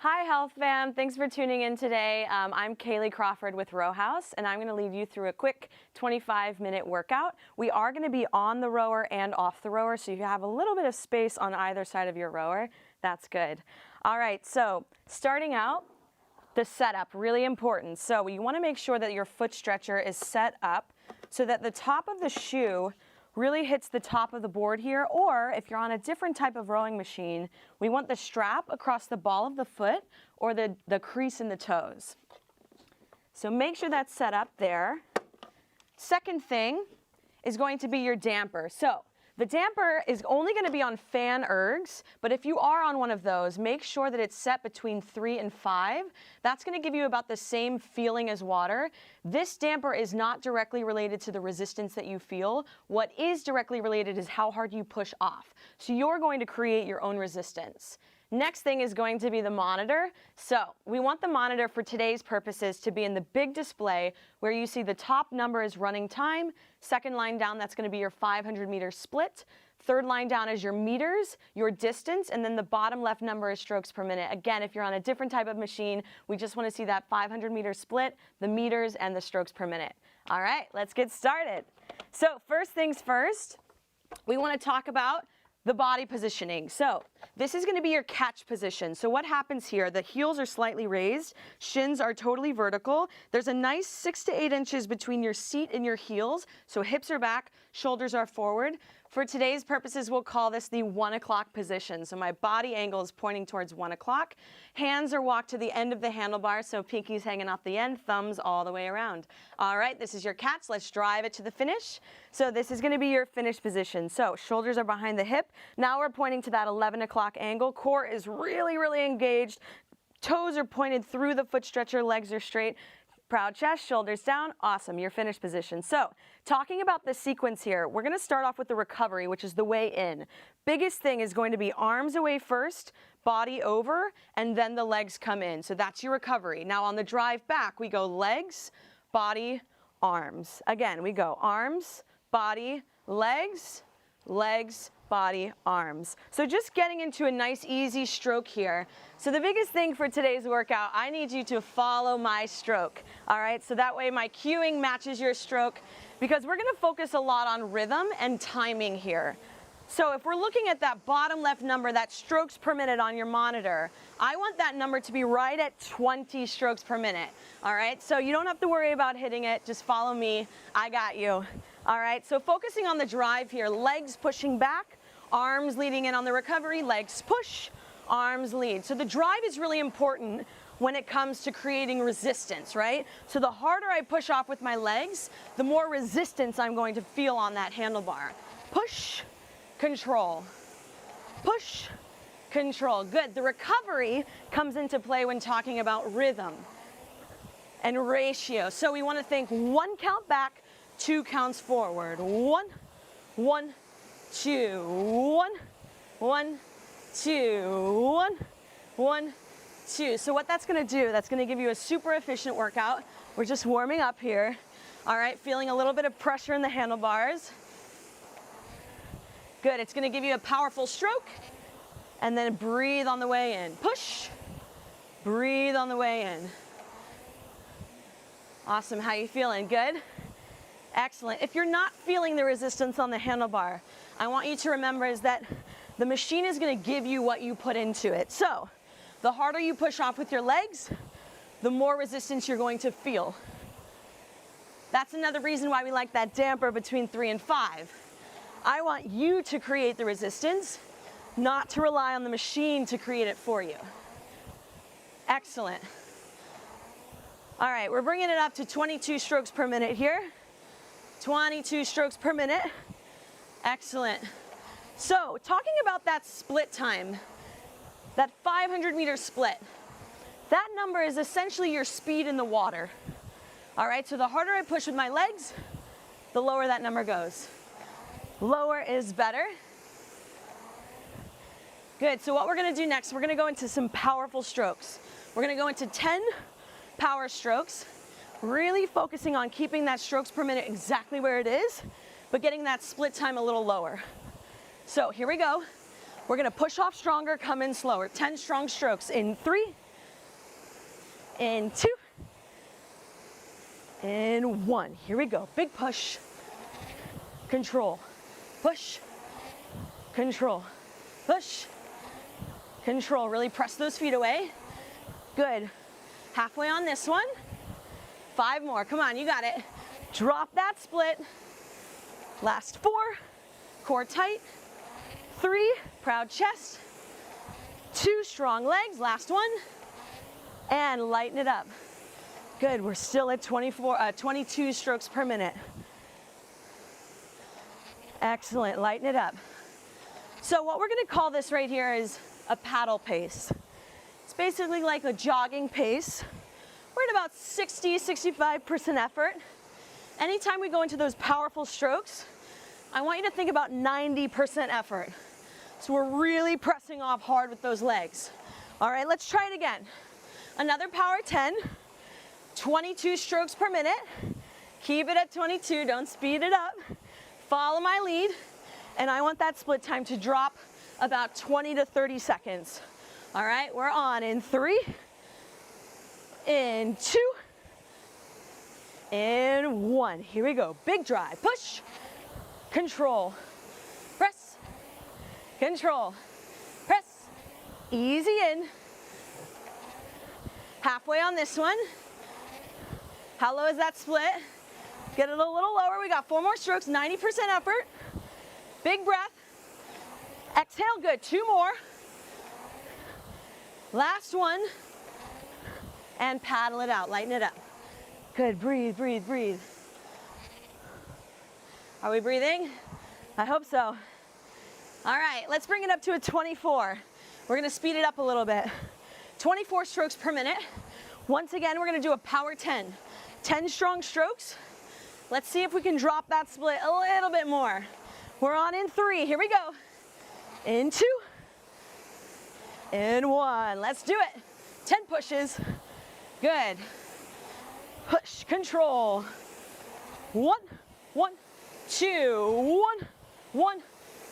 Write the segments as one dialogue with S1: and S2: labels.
S1: Hi Health Fam, thanks for tuning in today. I'm Kaylee Crawford with Row House, and I'm going to lead you through a quick 25-minute workout. We are going to be on the rower and off the rower, so you have a little bit of space on either side of your rower. That's good. All right, so starting out, the setup, really important. So you want to make sure that your foot stretcher is set up so that the top of the shoe really hits the top of the board here, or if you're on a different type of rowing machine, we want the strap across the ball of the foot or the crease in the toes. So make sure that's set up there. Second thing is going to be your damper. So the damper is only going to be on fan ergs, but if you are on one of those, make sure that it's set between 3 and 5. That's going to give you about the same feeling as water. This damper is not directly related to the resistance that you feel. What is directly related is how hard you push off. So you're going to create your own resistance. Next thing is going to be the monitor. So we want the monitor for today's purposes to be in the big display where you see the top number is running time. Second line down, that's going to be your 500-meter split. Third line down is your meters, your distance, and then the bottom left number is strokes per minute. Again, if you're on a different type of machine, we just want to see that 500-meter split, the meters, and the strokes per minute. All right, let's get started. So first things first, we want to talk about the body positioning. So this is going to be your catch position. So what happens here, the heels are slightly raised, shins are totally vertical. There's a nice 6 to 8 inches between your seat and your heels. So hips are back, shoulders are forward. For today's purposes, we'll call this the 1 o'clock position. So my body angle is pointing towards 1 o'clock. Hands are walked to the end of the handlebar, so pinkies hanging off the end, thumbs all the way around. All right, this is your catch. Let's drive it to the finish. So this is going to be your finish position. So shoulders are behind the hip. Now we're pointing to that 11 o'clock angle. Core is really, really engaged. Toes are pointed through the foot stretcher, legs are straight. Proud chest, shoulders down, awesome, your finish position. So talking about the sequence here, we're gonna start off with the recovery, which is the way in. Biggest thing is going to be arms away first, body over, and then the legs come in. So that's your recovery. Now on the drive back, we go legs, body, arms. Again, we go arms, body, legs, legs, body, arms. So just getting into a nice easy stroke here. So the biggest thing for today's workout, I need you to follow my stroke. All right, so that way my cueing matches your stroke, because we're gonna focus a lot on rhythm and timing here. So if we're looking at that bottom left number, that strokes per minute on your monitor, I want that number to be right at 20 strokes per minute. All right, so you don't have to worry about hitting it, just follow me, I got you. All right, so focusing on the drive here, legs pushing back, arms leading in on the recovery, legs push, arms lead. So the drive is really important when it comes to creating resistance, right? So the harder I push off with my legs, the more resistance I'm going to feel on that handlebar. Push, control, push, control. Good, the recovery comes into play when talking about rhythm and ratio. So we want to think 1 count back, 2 counts forward. 1, 1, 2, 1, 1, 2, 1, 1, 2. So what that's going to do, that's going to give you a super efficient workout. We're just warming up here. All right, feeling a little bit of pressure in the handlebars. Good, it's going to give you a powerful stroke. And then breathe on the way in. Push, breathe on the way in. Awesome, how you feeling? Good? Excellent. If you're not feeling the resistance on the handlebar, I want you to remember is that the machine is going to give you what you put into it. So the harder you push off with your legs, the more resistance you're going to feel. That's another reason why we like that damper between 3 and 5. I want you to create the resistance, not to rely on the machine to create it for you. Excellent. All right, we're bringing it up to 22 strokes per minute here. 22 strokes per minute. Excellent. So talking about that split time, that 500-meter split, that number is essentially your speed in the water. All right, so the harder I push with my legs, the lower that number goes. Lower is better. Good, so what we're gonna do next, we're gonna go into some powerful strokes. We're gonna go into 10 power strokes, really focusing on keeping that strokes per minute exactly where it is, but getting that split time a little lower. So here we go. We're gonna push off stronger, come in slower. 10 strong strokes in 3, in 2, in 1. Here we go, big push, control, push, control, push, control. Really press those feet away. Good. Halfway on this one. 5 more, come on, you got it. Drop that split. Last 4, core tight. 3, proud chest. 2, strong legs, last one. And lighten it up. Good, we're still at 22 strokes per minute. Excellent, lighten it up. So what we're gonna call this right here is a paddle pace. It's basically like a jogging pace. We're at about 60-65% effort. Anytime we go into those powerful strokes, I want you to think about 90% effort. So we're really pressing off hard with those legs. All right, let's try it again. Another power 10, 22 strokes per minute. Keep it at 22, don't speed it up. Follow my lead, and I want that split time to drop about 20 to 30 seconds. All right, we're on in 3, in 2, in 1. Here we go, big drive, push, control, press, control, press, easy in. Halfway on this one. How low is that split? Get it a little lower. We got 4 more strokes, 90% effort. Big breath. Exhale, good, 2 more. Last one. And paddle it out, lighten it up. Good, breathe, breathe, breathe. Are we breathing? I hope so. All right, let's bring it up to a 24. We're gonna speed it up a little bit. 24 strokes per minute. Once again, we're gonna do a power 10. 10 strong strokes. Let's see if we can drop that split a little bit more. We're on in 3, here we go. In 2, in 1, let's do it. 10 pushes, good. Push, control. 1, 1, 2, 1, 1,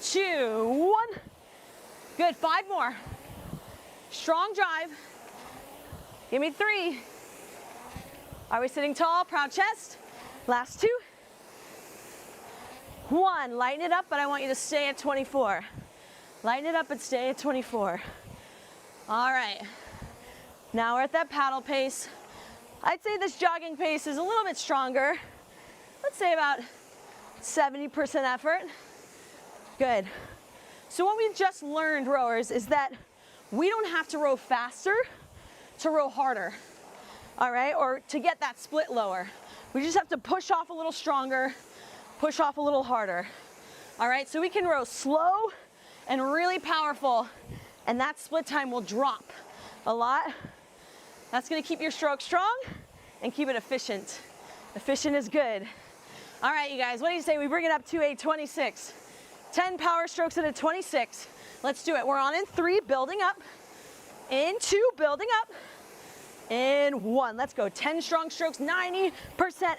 S1: 2, 1. Good, 5 more. Strong drive. Give me 3. Are we sitting tall? Proud chest. Last 2. 1. Lighten it up, but I want you to stay at 24. Lighten it up, but stay at 24. All right. Now we're at that paddle pace. I'd say this jogging pace is a little bit stronger. Let's say about 70% effort. Good. So what we've just learned, rowers, is that we don't have to row faster to row harder, all right, or to get that split lower. We just have to push off a little stronger, push off a little harder, all right? So we can row slow and really powerful, and that split time will drop a lot. That's gonna keep your stroke strong and keep it efficient. Efficient is good. All right, you guys, what do you say we bring it up to a 26? 10 power strokes at a 26. Let's do it. We're on in 3, building up. In 2, building up. In 1, let's go. 10 strong strokes, 90%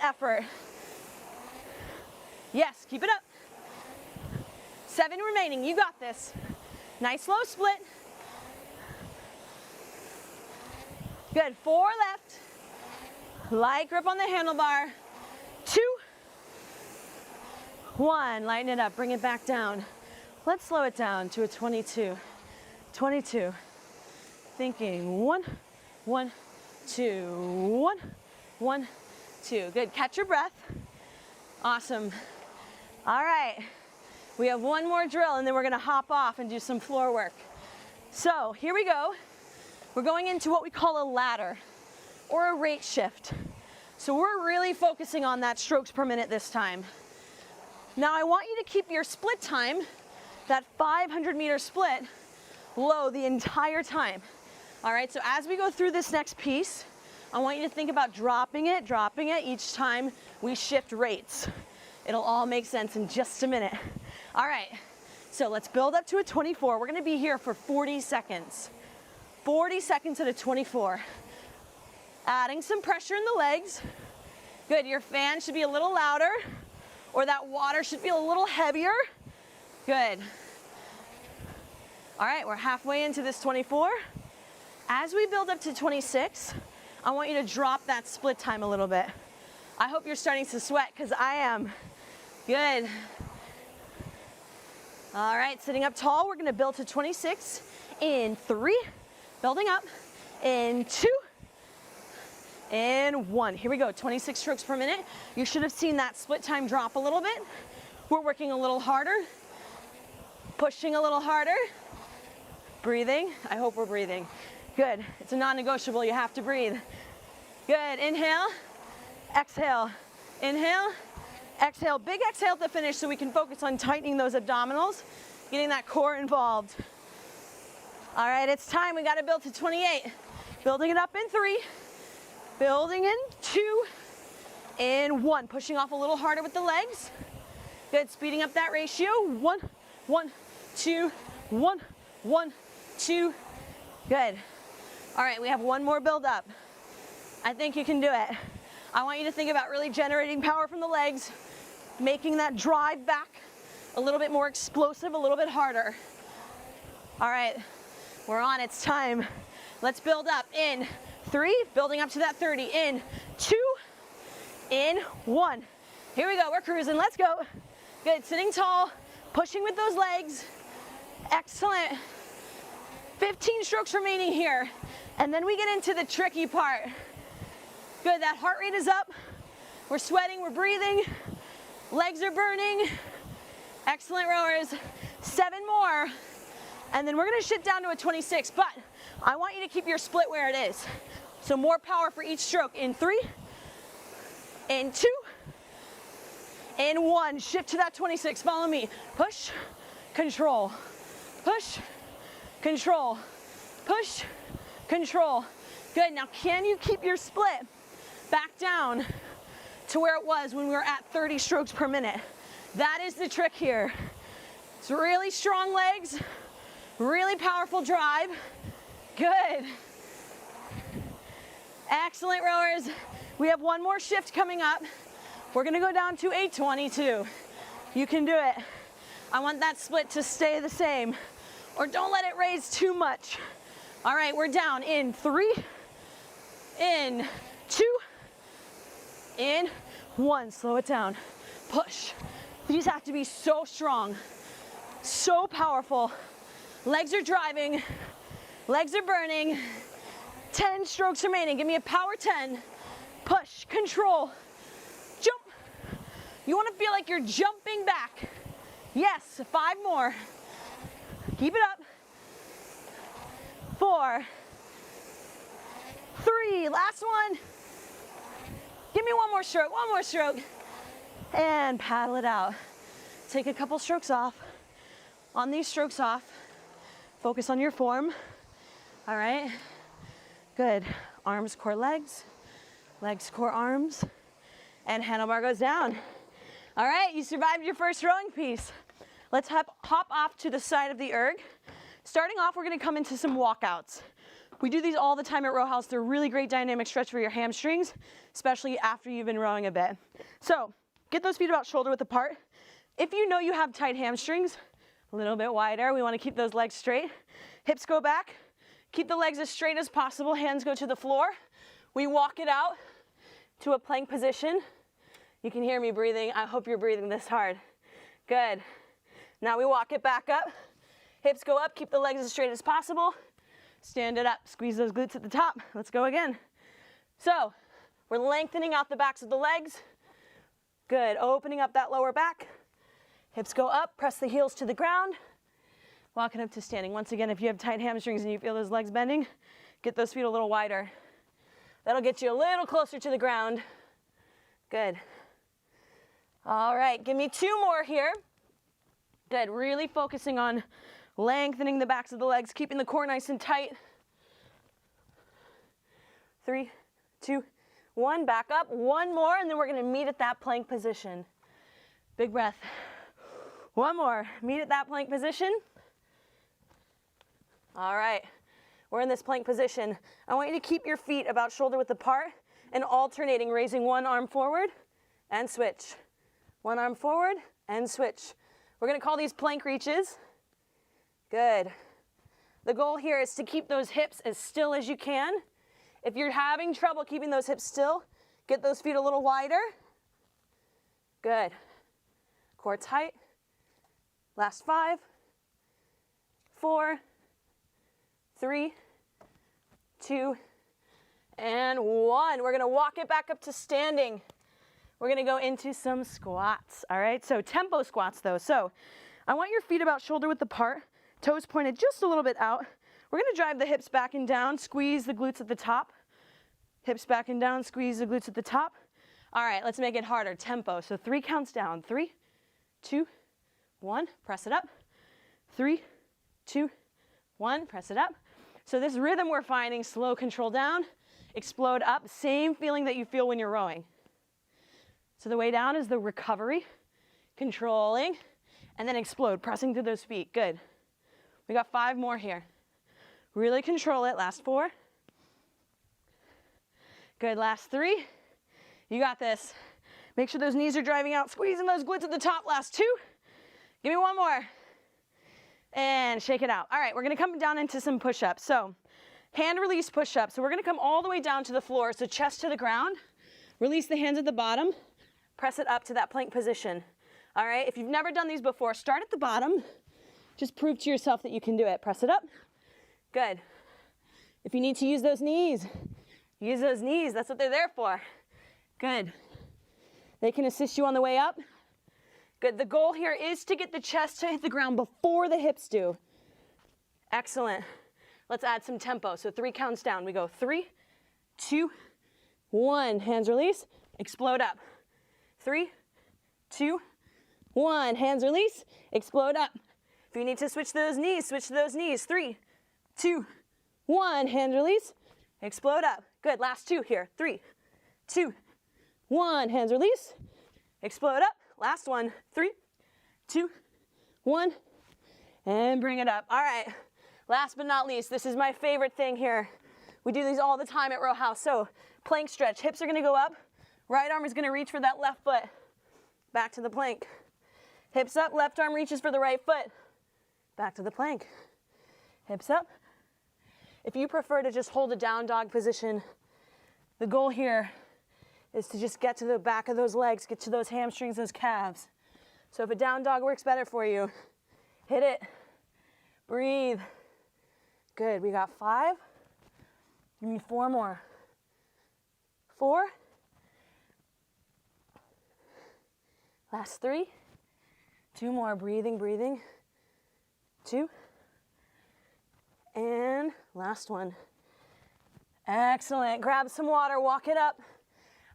S1: effort. Yes, keep it up. 7 remaining, you got this. Nice slow split. Good, 4 left. Light grip on the handlebar. 2, 1, lighten it up, bring it back down. Let's slow it down to a 22. 22. Thinking 1, 1, 2, 1, 1, 2. Good, catch your breath. Awesome. All right, we have 1 more drill and then we're gonna hop off and do some floor work. So here we go. We're going into what we call a ladder or a rate shift. So we're really focusing on that strokes per minute this time. Now I want you to keep your split time, that 500-meter split, low the entire time. All right, so as we go through this next piece, I want you to think about dropping it each time we shift rates. It'll all make sense in just a minute. All right, so let's build up to a 24. We're gonna be here for 40 seconds. 40 seconds at a 24. Adding some pressure in the legs. Good, your fan should be a little louder, or that water should feel a little heavier. Good. All right, we're halfway into this 24. As we build up to 26, I want you to drop that split time a little bit. I hope you're starting to sweat because I am. Good. All right, sitting up tall, we're gonna build to 26 in 3, building up, in 2, and 1. Here we go, 26 strokes per minute. You should have seen that split time drop a little bit. We're working a little harder, pushing a little harder, breathing. I hope we're breathing. Good, it's a non-negotiable, you have to breathe. Good, inhale, exhale, inhale, exhale. Big exhale to finish so we can focus on tightening those abdominals, getting that core involved. All right, it's time, we gotta build to 28. Building it up in 3, building in 2, in 1. Pushing off a little harder with the legs. Good, speeding up that ratio. 1, 1, 2, 1, 1, 2. Good. All right, we have one more build up. I think you can do it. I want you to think about really generating power from the legs, making that drive back a little bit more explosive, a little bit harder. All right, we're on, it's time. Let's build up in 3, building up to that 30, in 2, in 1. Here we go, we're cruising, let's go. Good, sitting tall, pushing with those legs. Excellent. 15 strokes remaining here. And then we get into the tricky part. Good, that heart rate is up. We're sweating, we're breathing. Legs are burning. Excellent, rowers. 7 more. And then we're gonna shift down to a 26, but I want you to keep your split where it is. So more power for each stroke. In 3, in 2, in 1. Shift to that 26, follow me. Push, control, push, control, push, control. Good, now can you keep your split back down to where it was when we were at 30 strokes per minute? That is the trick here. It's really strong legs, really powerful drive. Good. Excellent, rowers. We have one more shift coming up. We're gonna go down to a 22. You can do it. I want that split to stay the same, or don't let it raise too much. All right, we're down in 3, in 2, in 1. Slow it down. Push. These have to be so strong, so powerful. Legs are driving, legs are burning. 10 strokes remaining. Give me a power 10. Push, control, jump. You want to feel like you're jumping back. Yes, 5 more. Keep it up. 4, 3, last one. Give me one more stroke, and paddle it out. Take a couple strokes off. On these strokes off, focus on your form. All right, good. Arms, core, legs, legs, core, arms, and handlebar goes down. All right, you survived your first rowing piece. Let's hop off to the side of the erg. Starting off, we're gonna come into some walkouts. We do these all the time at Row House. They're a really great dynamic stretch for your hamstrings, especially after you've been rowing a bit. So get those feet about shoulder width apart. If you know you have tight hamstrings, a little bit wider. We wanna keep those legs straight. Hips go back. Keep the legs as straight as possible. Hands go to the floor. We walk it out to a plank position. You can hear me breathing. I hope you're breathing this hard. Good. Now we walk it back up. Hips go up. Keep the legs as straight as possible. Stand it up. Squeeze those glutes at the top. Let's go again. So we're lengthening out the backs of the legs. Good. Opening up that lower back. Hips go up. Press the heels to the ground. Walking up to standing. Once again, if you have tight hamstrings and you feel those legs bending, get those feet a little wider. That'll get you a little closer to the ground. Good. All right, give me 2 more here. Good, really focusing on lengthening the backs of the legs, keeping the core nice and tight. 3, 2, 1, back up. 1 more, and then we're gonna meet at that plank position. Big breath. 1 more, meet at that plank position. All right, we're in this plank position. I want you to keep your feet about shoulder width apart and alternating, raising one arm forward and switch. One arm forward and switch. We're gonna call these plank reaches. Good. The goal here is to keep those hips as still as you can If you're having trouble keeping those hips still, get those feet a little wider. Good. Core tight. Last 5, 4, 3, 2, and 1. We're gonna walk it back up to standing. We're gonna go into some squats, all right? So tempo squats though. So I want your feet about shoulder width apart, toes pointed just a little bit out. We're gonna drive the hips back and down, squeeze the glutes at the top. Hips back and down, squeeze the glutes at the top. All right, let's make it harder, tempo. So 3 counts down, 3, 2, 1, press it up. 3, 2, 1, press it up. So this rhythm we're finding, slow control down, explode up, same feeling that you feel when you're rowing. So the way down is the recovery, controlling, and then explode, pressing through those feet, good. We got 5 more here. Really control it, last 4. Good, last 3. You got this. Make sure those knees are driving out, squeezing those glutes at the top, last 2. Give me 1 more. And shake it out. All right, we're gonna come down into some push-ups. So hand release push-ups. So we're gonna come all the way down to the floor. So chest to the ground, release the hands at the bottom, press it up to that plank position. All right, if you've never done these before, start at the bottom. Just prove to yourself that you can do it. Press it up. Good. If you need to use those knees, use those knees. That's what they're there for. Good. They can assist you on the way up. Good. The goal here is to get the chest to hit the ground before the hips do. Excellent. Let's add some tempo. So 3 counts down. We go 3, 2, 1. Hands release. Explode up. 3, 2, 1. Hands release. Explode up. If you need to switch those knees, switch to those knees. 3, 2, 1. Hands release. Explode up. Good. Last 2 here. 3, 2, 1. Hands release. Explode up. Last one. 3, 2, 1. And bring it up. All right. Last but not least, this is my favorite thing here. We do these all the time at Row House. So plank stretch. Hips are going to go up. Right arm is going to reach for that left foot. Back to the plank. Hips up. Left arm reaches for the right foot. Back to the plank. Hips up. If you prefer to just hold a down dog position, the goal here is to just get to the back of those legs, get to those hamstrings, those calves. So if a down dog works better for you, hit it, breathe. Good, we got 5. Give me 4 more. 4. Last 3. 2 more, breathing, breathing. 2. And last one. Excellent, grab some water, walk it up.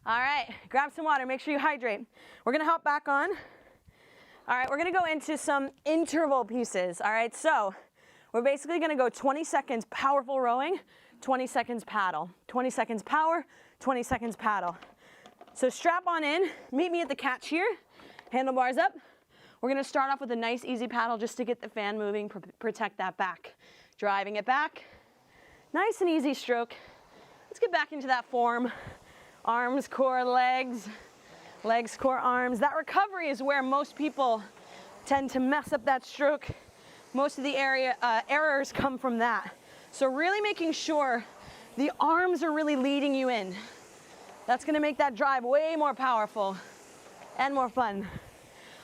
S1: All right, grab some water, make sure you hydrate. We're gonna hop back on. All right, we're gonna go into some interval pieces. All right, so we're basically gonna go 20 seconds powerful rowing, 20 seconds paddle. 20 seconds power, 20 seconds paddle. So strap on in, meet me at the catch here, handlebars up. We're gonna start off with a nice easy paddle just to get the fan moving, protect that back. Driving it back, nice and easy stroke. Let's get back into that form. Arms, core, legs, legs, core, arms. That recovery is where most people tend to mess up that stroke. Most of the errors come from that. So really making sure the arms are really leading you in. That's gonna make that drive way more powerful and more fun.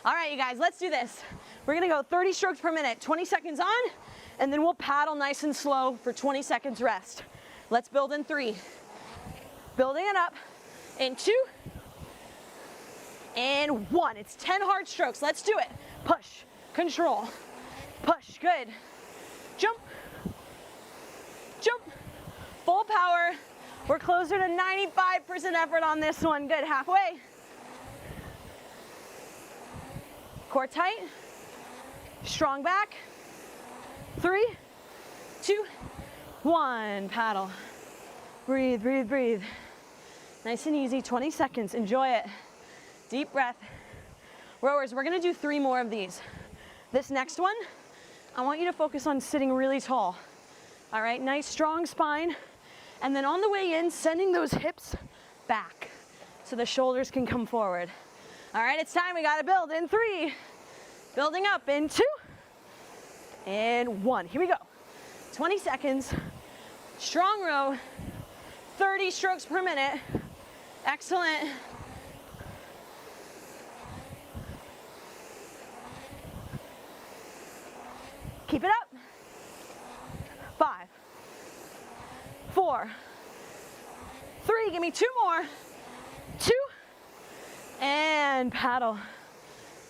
S1: All right, you guys, let's do this. We're gonna go 30 strokes per minute, 20 seconds on, and then we'll paddle nice and slow for 20 seconds rest. Let's build in 3. Building it up in 2 and 1. It's 10 hard strokes. Let's do it. Push, control, push, good. Jump, jump, full power. We're closer to 95% effort on this one. Good, halfway. Core tight, strong back. 3, 2, 1, paddle. Breathe, breathe, breathe. Nice and easy, 20 seconds, enjoy it. Deep breath. Rowers, we're gonna do 3 more of these. This next one, I want you to focus on sitting really tall. All right, nice strong spine. And then on the way in, sending those hips back so the shoulders can come forward. All right, it's time, we gotta build in 3. Building up in 2 and 1. Here we go. 20 seconds, strong row. 30 strokes per minute. Excellent. Keep it up. 5, 4, 3, give me 2 more. 2, and paddle.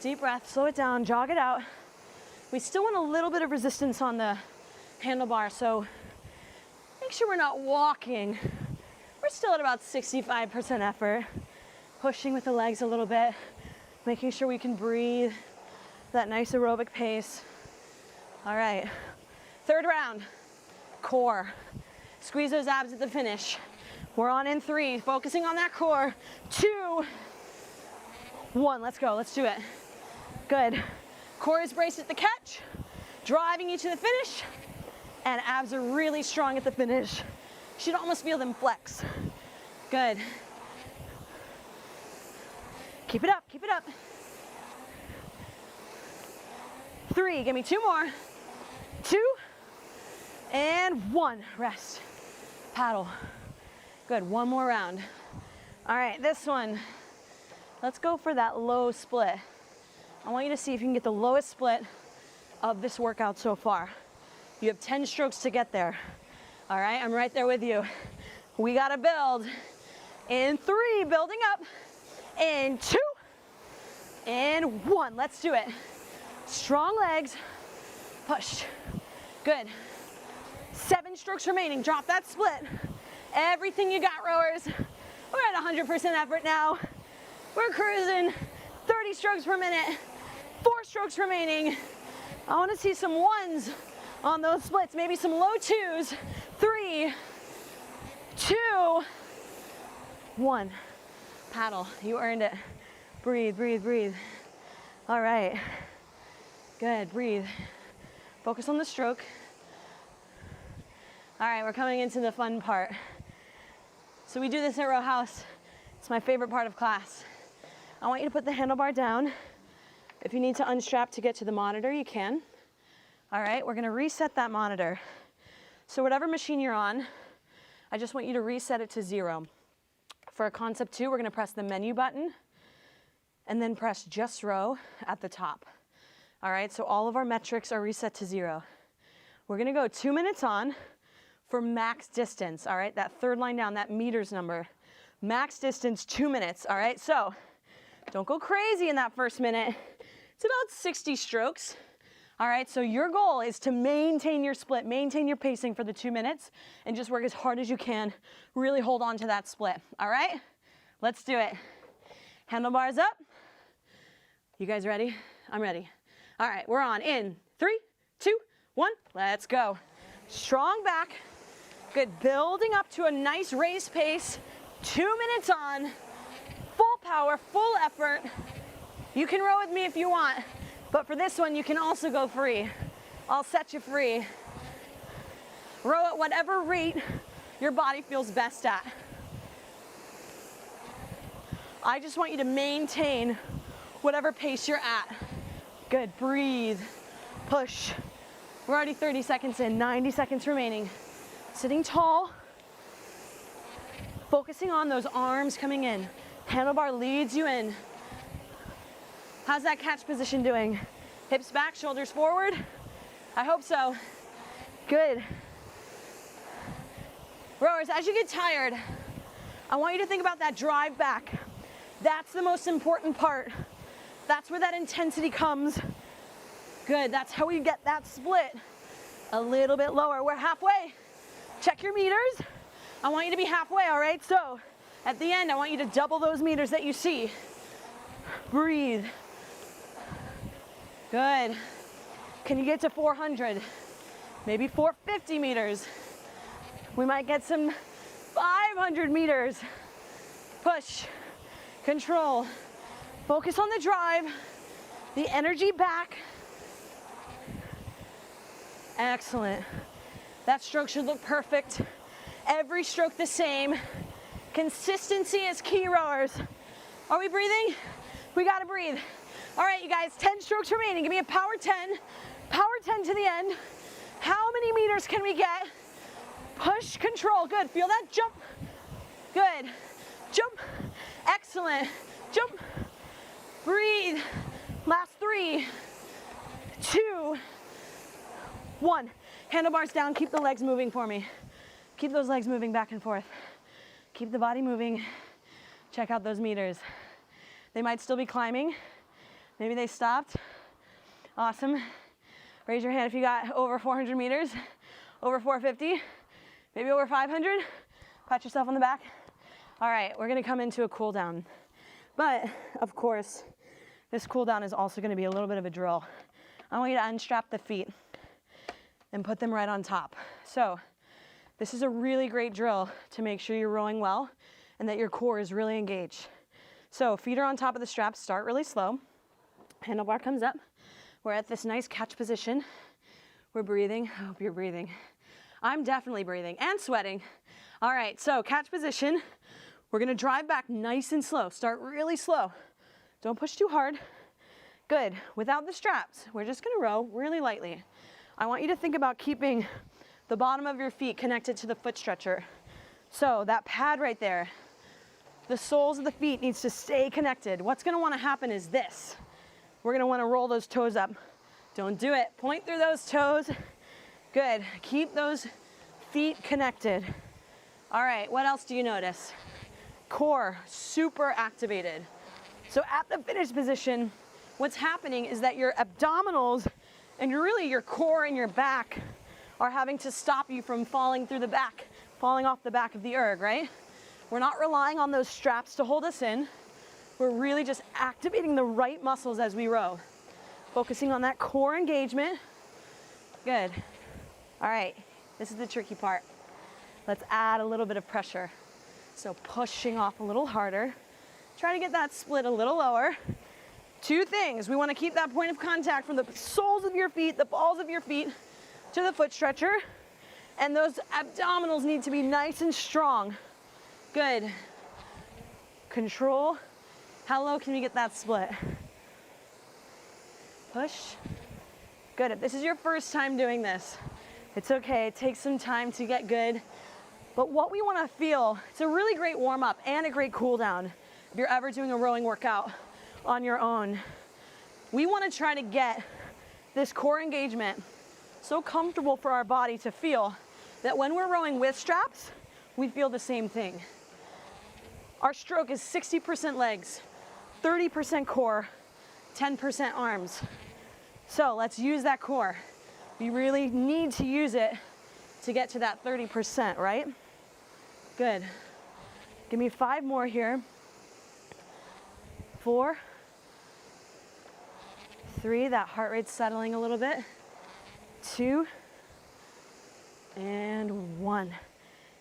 S1: Deep breath, slow it down, jog it out. We still want a little bit of resistance on the handlebar, so make sure we're not walking. We're still at about 65% effort. Pushing with the legs a little bit, making sure we can breathe, that nice aerobic pace. All right, third round, core. Squeeze those abs at the finish. We're on in 3, focusing on that core. 2, 1, let's go, let's do it. Good. Core is braced at the catch, driving you to the finish, and abs are really strong at the finish. You should almost feel them flex. Good. Keep it up, keep it up. 3, give me 2 more. 2, and 1, rest. Paddle. Good, 1 more round. All right, this one, let's go for that low split. I want you to see if you can get the lowest split of this workout so far. You have 10 strokes to get there. All right, I'm right there with you. We gotta build. In 3, building up. In 2, and 1, let's do it. Strong legs, push. Good. 7 strokes remaining, drop that split. Everything you got, rowers. We're at 100% effort now. We're cruising, 30 strokes per minute, 4 strokes remaining. I wanna see some 1s on those splits, maybe some low 2s. 3, 2, 1. Paddle, you earned it. Breathe, breathe, breathe. All right, good, breathe. Focus on the stroke. All right, we're coming into the fun part. So we do this at Row House. It's my favorite part of class. I want you to put the handlebar down. If you need to unstrap to get to the monitor, you can. All right, we're gonna reset that monitor. So whatever machine you're on, I just want you to reset it to 0. For concept 2, we're gonna press the menu button and then press just row at the top. All right, so all of our metrics are reset to 0. We're gonna go 2 minutes on for max distance, all right? That third line down, that meters number. Max distance, 2 minutes, all right? So don't go crazy in that first minute. It's about 60 strokes. All right, so your goal is to maintain your split, maintain your pacing for the 2 minutes, and just work as hard as you can. Really hold on to that split, all right? Let's do it. Handlebars up. You guys ready? I'm ready. All right, we're on in 3, 2, 1, let's go. Strong back. Good, building up to a nice raised pace. 2 minutes on, full power, full effort. You can row with me if you want. But for this one, you can also go free. I'll set you free. Row at whatever rate your body feels best at. I just want you to maintain whatever pace you're at. Good, breathe, push. We're already 30 seconds in, 90 seconds remaining. Sitting tall, focusing on those arms coming in. Handlebar leads you in. How's that catch position doing? Hips back, shoulders forward? I hope so. Good. Rowers, as you get tired, I want you to think about that drive back. That's the most important part. That's where that intensity comes. Good, that's how we get that split a little bit lower. We're halfway. Check your meters. I want you to be halfway, all right? So at the end, I want you to double those meters that you see. Breathe. Good. Can you get to 400? Maybe 450 meters. We might get some 500 meters. Push, control. Focus on the drive, the energy back. Excellent. That stroke should look perfect. Every stroke the same. Consistency is key, rowers. Are we breathing? We gotta breathe. All right, you guys, 10 strokes remaining. Give me a power 10. Power 10 to the end. How many meters can we get? Push, control, good. Feel that jump Good. Jump. Excellent. Jump. Breathe. Last 3, 2, 1. Handlebars down. Keep the legs moving for me. Keep those legs moving back and forth. Keep the body moving. Check out those meters. They might still be climbing. Maybe they stopped. Awesome. Raise your hand if you got over 400 meters, over 450, maybe over 500. Pat yourself on the back. All right, we're gonna come into a cool down. But, of course, this cool down is also gonna be a little bit of a drill. I want you to unstrap the feet and put them right on top. So, this is a really great drill to make sure you're rowing well and that your core is really engaged. So, feet are on top of the straps, start really slow. Handlebar comes up. We're at this nice catch position. We're breathing. I hope you're breathing. I'm definitely breathing and sweating. All right, so catch position. We're gonna drive back nice and slow. Start really slow. Don't push too hard. Good. Without the straps, we're just gonna row really lightly. I want you to think about keeping the bottom of your feet connected to the foot stretcher. So that pad right there, the soles of the feet needs to stay connected. What's gonna wanna happen is this. We're gonna wanna roll those toes up. Don't do it. Point through those toes. Good. Keep those feet connected. All right, what else do you notice? Core, super activated. So at the finish position, what's happening is that your abdominals and really your core and your back are having to stop you from falling through the back, falling off the back of the erg, right? We're not relying on those straps to hold us in. We're really just activating the right muscles as we row. Focusing on that core engagement. Good. All right, this is the tricky part. Let's add a little bit of pressure. So pushing off a little harder. Try to get that split a little lower. 2 things. We want to keep that point of contact from the soles of your feet, the balls of your feet, to the foot stretcher. And those abdominals need to be nice and strong. Good. Control. How low can we get that split? Push. Good. If this is your first time doing this, it's okay. It takes some time to get good. But what we want to feel, it's a really great warm-up and a great cool down if you're ever doing a rowing workout on your own. We want to try to get this core engagement so comfortable for our body to feel that when we're rowing with straps, we feel the same thing. Our stroke is 60% legs, 30% core, 10% arms. So let's use that core. We really need to use it to get to that 30%, right? Good. Give me 5 more here. 4, 3, that heart rate's settling a little bit. 2, and 1.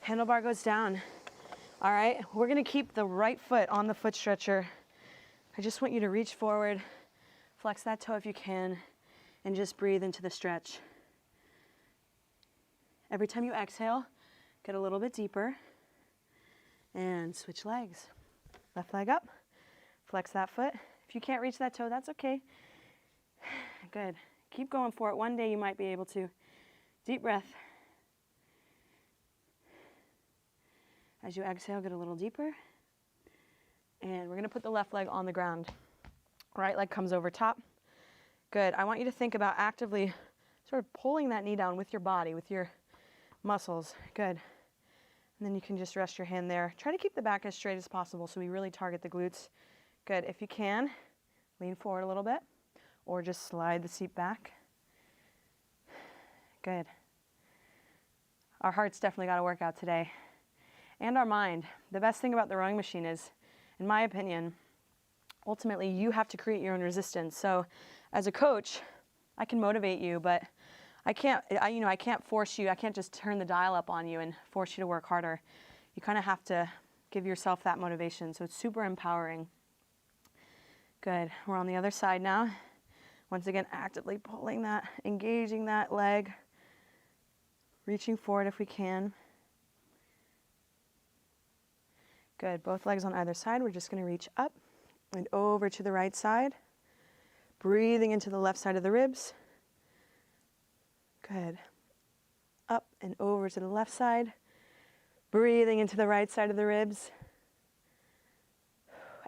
S1: Handlebar goes down. All right, we're gonna keep the right foot on the foot stretcher. I just want you to reach forward, flex that toe if you can, and just breathe into the stretch. Every time you exhale, get a little bit deeper, and switch legs. Left leg up, flex that foot. If you can't reach that toe, that's okay. Good. Keep going for it. One day you might be able to. Deep breath. As you exhale, get a little deeper. And we're gonna put the left leg on the ground. Right leg comes over top. Good. I want you to think about actively sort of pulling that knee down with your body, with your muscles. Good. And then you can just rest your hand there. Try to keep the back as straight as possible so we really target the glutes. Good. If you can, lean forward a little bit or just slide the seat back. Good. Our heart's definitely got to work out today. And our mind. The best thing about the rowing machine is, in my opinion, ultimately you have to create your own resistance. So as a coach, I can motivate you, but I can't force you. I can't just turn the dial up on you and force you to work harder. You kind of have to give yourself that motivation. So it's super empowering. Good. We're on the other side now. Once again, actively pulling that, engaging that leg, reaching forward if we can. Good. Both legs on either side. We're just going to reach up and over to the right side. Breathing into the left side of the ribs. Good. Up and over to the left side. Breathing into the right side of the ribs.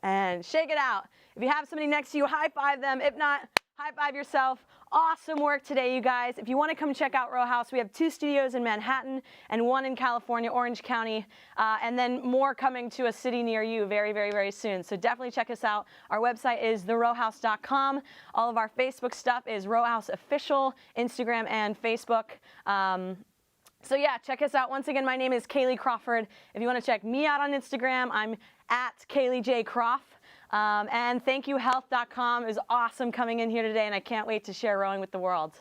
S1: And shake it out. If you have somebody next to you, high five them. If not, high five yourself. Awesome work today, you guys. If you want to come check out Row House, we have 2 studios in Manhattan and 1 in California, Orange County, and then more coming to a city near you very, very, very soon. So definitely check us out. Our website is therowhouse.com. All of our Facebook stuff is Row House Official, Instagram and Facebook. So yeah, check us out. Once again, my name is Kaylee Crawford. If you want to check me out on Instagram, I'm at Kaylee J. Croft. And thankyouhealth.com. It was awesome coming in here today, and I can't wait to share rowing with the world.